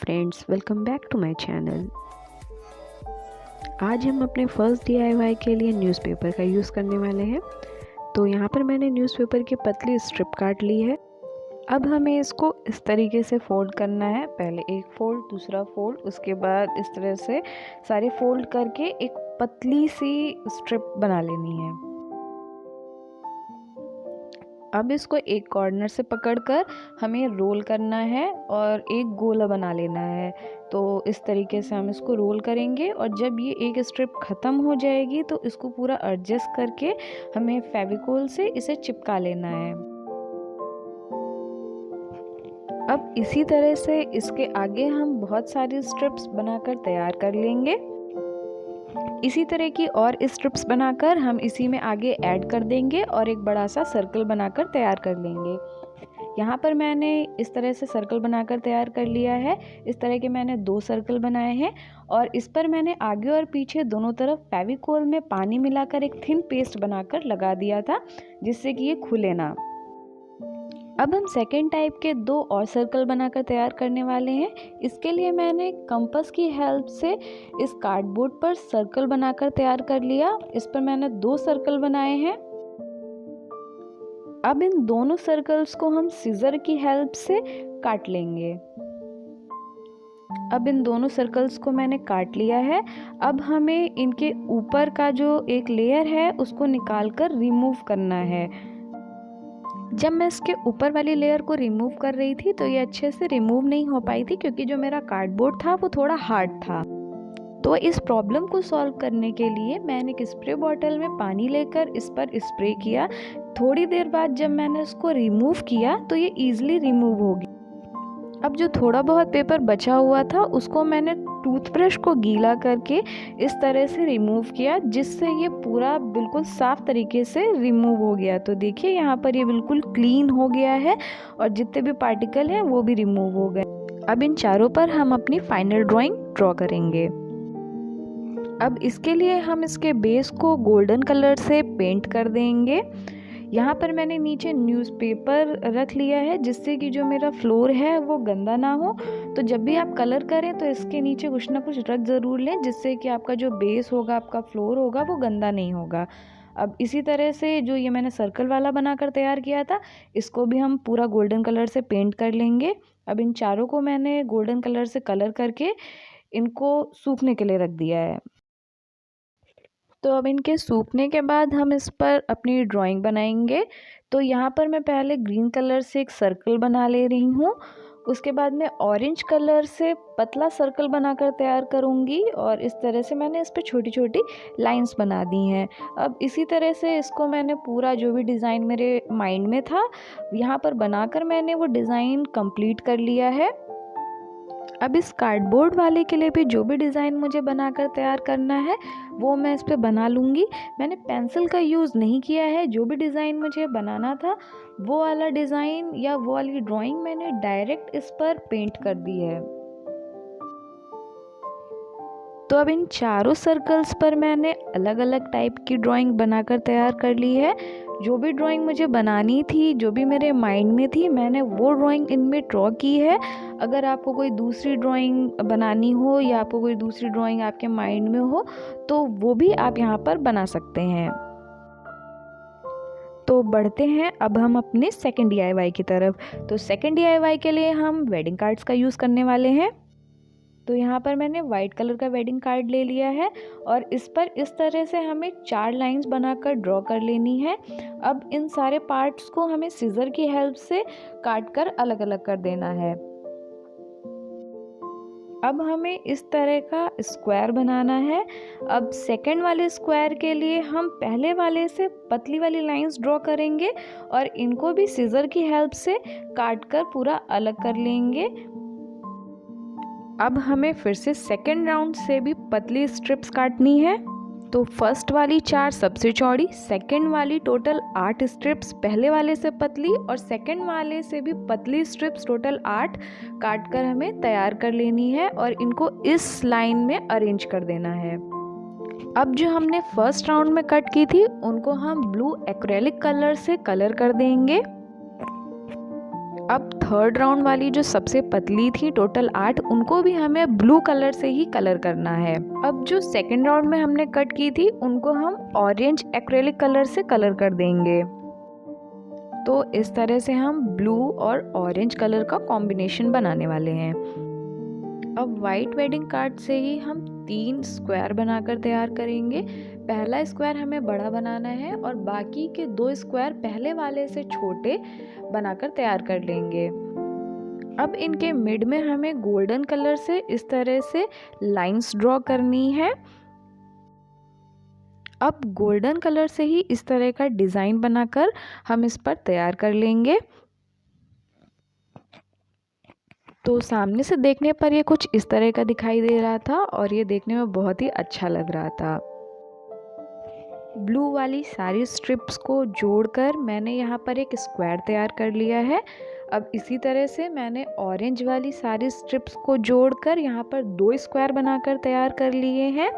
Friends, welcome back to my channel. आज हम अपने फर्स्ट DIY के लिए न्यूज़पेपर का यूज़ करने वाले हैं। तो यहाँ पर मैंने न्यूज़पेपर की पतली स्ट्रिप काट ली है। अब हमें इसको इस तरीके से फोल्ड करना है। पहले एक फोल्ड, दूसरा फोल्ड, उसके बाद इस तरह से सारे फोल्ड करके एक पतली सी स्ट्रिप बना लेनी है। अब इसको एक कॉर्नर से पकड़कर हमें रोल करना है और एक गोला बना लेना है। तो इस तरीके से हम इसको रोल करेंगे और जब ये एक स्ट्रिप ख़त्म हो जाएगी तो इसको पूरा एडजस्ट करके हमें फेविकोल से इसे चिपका लेना है। अब इसी तरह से इसके आगे हम बहुत सारी स्ट्रिप्स बनाकर तैयार कर लेंगे। इसी तरह की और स्ट्रिप्स बनाकर हम इसी में आगे ऐड कर देंगे और एक बड़ा सा सर्कल बनाकर तैयार कर लेंगे। यहाँ पर मैंने इस तरह से सर्कल बनाकर तैयार कर लिया है। इस तरह के मैंने 2 सर्कल बनाए हैं और इस पर मैंने आगे और पीछे दोनों तरफ फेविकोल में पानी मिलाकर एक थिन पेस्ट बनाकर लगा दिया था, जिससे कि ये खुले ना। अब हम सेकेंड टाइप के 2 और सर्कल बनाकर तैयार करने वाले हैं। इसके लिए मैंने कंपास की हेल्प से इस कार्डबोर्ड पर सर्कल बनाकर तैयार कर लिया। इस पर मैंने 2 सर्कल बनाए हैं। अब इन दोनों सर्कल्स को हम सीजर की हेल्प से काट लेंगे। अब इन दोनों सर्कल्स को मैंने काट लिया है। अब हमें इनके ऊपर का जो एक लेयर है उसको निकालकर रिमूव करना है। जब मैं इसके ऊपर वाली लेयर को रिमूव कर रही थी तो ये अच्छे से रिमूव नहीं हो पाई थी, क्योंकि जो मेरा कार्डबोर्ड था वो थोड़ा हार्ड था। तो इस प्रॉब्लम को सॉल्व करने के लिए मैंने एक स्प्रे बॉटल में पानी लेकर इस पर स्प्रे किया। थोड़ी देर बाद जब मैंने इसको रिमूव किया तो ये ईजिली रिमूव होगी। अब जो थोड़ा बहुत पेपर बचा हुआ था उसको मैंने टूथब्रश को गीला करके इस तरह से रिमूव किया, जिससे ये पूरा बिल्कुल साफ तरीके से रिमूव हो गया। तो देखिए यहाँ पर ये बिल्कुल क्लीन हो गया है और जितने भी पार्टिकल हैं वो भी रिमूव हो गए। अब इन चारों पर हम अपनी फाइनल ड्राइंग ड्रॉ करेंगे। अब इसके लिए हम इसके बेस को गोल्डन कलर से पेंट कर देंगे। यहाँ पर मैंने नीचे न्यूज़पेपर रख लिया है, जिससे कि जो मेरा फ्लोर है वो गंदा ना हो। तो जब भी आप कलर करें तो इसके नीचे कुछ ना कुछ रख ज़रूर लें, जिससे कि आपका जो बेस होगा, आपका फ्लोर होगा, वो गंदा नहीं होगा। अब इसी तरह से जो ये मैंने सर्कल वाला बनाकर तैयार किया था, इसको भी हम पूरा गोल्डन कलर से पेंट कर लेंगे। अब इन चारों को मैंने गोल्डन कलर से कलर करके इनको सूखने के लिए रख दिया है। तो अब इनके सूखने के बाद हम इस पर अपनी ड्राइंग बनाएंगे। तो यहाँ पर मैं पहले ग्रीन कलर से एक सर्कल बना ले रही हूँ। उसके बाद मैं ऑरेंज कलर से पतला सर्कल बनाकर तैयार करूँगी और इस तरह से मैंने इस पर छोटी छोटी लाइंस बना दी हैं। अब इसी तरह से इसको मैंने पूरा जो भी डिज़ाइन मेरे माइंड में था यहाँ पर बनाकर मैंने वो डिज़ाइन कंप्लीट कर लिया है। अब इस कार्डबोर्ड वाले के लिए भी जो भी डिज़ाइन मुझे बनाकर तैयार करना है वो मैं इस पे बना लूँगी। मैंने पेंसिल का यूज़ नहीं किया है। जो भी डिज़ाइन मुझे बनाना था वो वाला डिज़ाइन या वो वाली ड्राइंग मैंने डायरेक्ट इस पर पेंट कर दी है। तो अब इन चारों सर्कल्स पर मैंने अलग अलग टाइप की ड्राइंग बनाकर तैयार कर ली है। जो भी ड्राइंग मुझे बनानी थी, जो भी मेरे माइंड में थी, मैंने वो ड्राइंग इनमें ड्रॉ की है। अगर आपको कोई दूसरी ड्राइंग बनानी हो या आपको कोई दूसरी ड्राइंग आपके माइंड में हो तो वो भी आप यहाँ पर बना सकते हैं। तो बढ़ते हैं अब हम अपने सेकंड DIY की तरफ। तो सेकंड DIY के लिए हम वेडिंग कार्ड्स का यूज़ करने वाले हैं। तो यहाँ पर मैंने वाइट कलर का वेडिंग कार्ड ले लिया है और इस पर इस तरह से हमें 4 लाइंस बनाकर ड्रॉ कर लेनी है। अब इन सारे पार्ट्स को हमें सीजर की हेल्प से काट कर अलग अलग कर देना है। अब हमें इस तरह का स्क्वायर बनाना है। अब सेकंड वाले स्क्वायर के लिए हम पहले वाले से पतली वाली लाइंस ड्रॉ करेंगे और इनको भी सीजर की हेल्प से काट कर पूरा अलग कर लेंगे। अब हमें फिर से सेकेंड राउंड से भी पतली स्ट्रिप्स काटनी है। तो फर्स्ट वाली 4 सबसे चौड़ी, सेकेंड वाली टोटल 8 स्ट्रिप्स पहले वाले से पतली और सेकेंड वाले से भी पतली स्ट्रिप्स टोटल 8 काट कर हमें तैयार कर लेनी है और इनको इस लाइन में अरेंज कर देना है। अब जो हमने फर्स्ट राउंड में कट की थी उनको हम ब्लू एक्रेलिक कलर से कलर कर देंगे। अब थर्ड राउंड वाली जो सबसे पतली थी, टोटल 8, उनको भी हमें ब्लू कलर से ही कलर करना है। अब जो सेकंड राउंड में हमने कट की थी उनको हम ऑरेंज एक्रेलिक कलर से कलर कर देंगे। तो इस तरह से हम ब्लू और ऑरेंज कलर का कॉम्बिनेशन बनाने वाले हैं। अब वाइट वेडिंग कार्ड से ही हम 3 स्क्वायर बनाकर तैयार करेंगे। पहला स्क्वायर हमें बड़ा बनाना है और बाकी के 2 स्क्वायर पहले वाले से छोटे बनाकर तैयार कर लेंगे। अब इनके मिड में हमें गोल्डन कलर से इस तरह से लाइंस ड्रॉ करनी है। अब गोल्डन कलर से ही इस तरह का डिज़ाइन बनाकर हम इस पर तैयार कर लेंगे। तो सामने से देखने पर ये कुछ इस तरह का दिखाई दे रहा था और ये देखने में बहुत ही अच्छा लग रहा था। ब्लू वाली सारी स्ट्रिप्स को जोड़कर मैंने यहाँ पर एक स्क्वायर तैयार कर लिया है। अब इसी तरह से मैंने ऑरेंज वाली सारी स्ट्रिप्स को जोड़कर यहाँ पर 2 स्क्वायर बनाकर तैयार कर लिए हैं।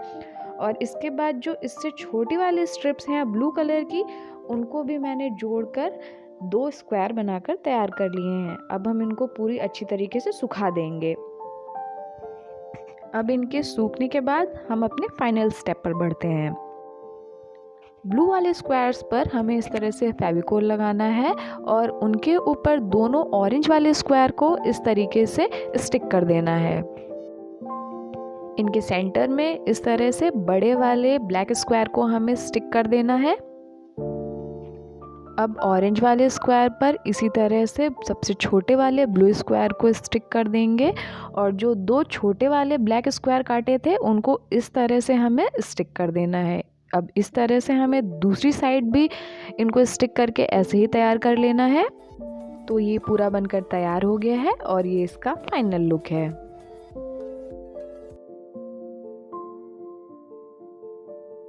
और इसके बाद जो इससे छोटी वाली स्ट्रिप्स हैं ब्लू कलर की, उनको भी मैंने जोड़कर 2 स्क्वायर बनाकर तैयार कर लिए हैं। अब हम इनको पूरी अच्छी तरीके से सुखा देंगे। अब इनके सूखने के बाद हम अपने फाइनल स्टेप पर बढ़ते हैं। ब्लू वाले स्क्वायर्स पर हमें इस तरह से फेविकोल लगाना है और उनके ऊपर दोनों ऑरेंज वाले स्क्वायर को इस तरीके से स्टिक कर देना है। इनके सेंटर में इस तरह से बड़े वाले ब्लैक स्क्वायर को हमें स्टिक कर देना है। अब ऑरेंज वाले स्क्वायर पर इसी तरह से सबसे छोटे वाले ब्लू स्क्वायर को स्टिक कर देंगे और जो 2 छोटे वाले ब्लैक स्क्वायर काटे थे उनको इस तरह से हमें स्टिक कर देना है। अब इस तरह से हमें दूसरी साइड भी इनको स्टिक करके ऐसे ही तैयार कर लेना है। तो ये पूरा बनकर तैयार हो गया है और ये इसका फाइनल लुक है।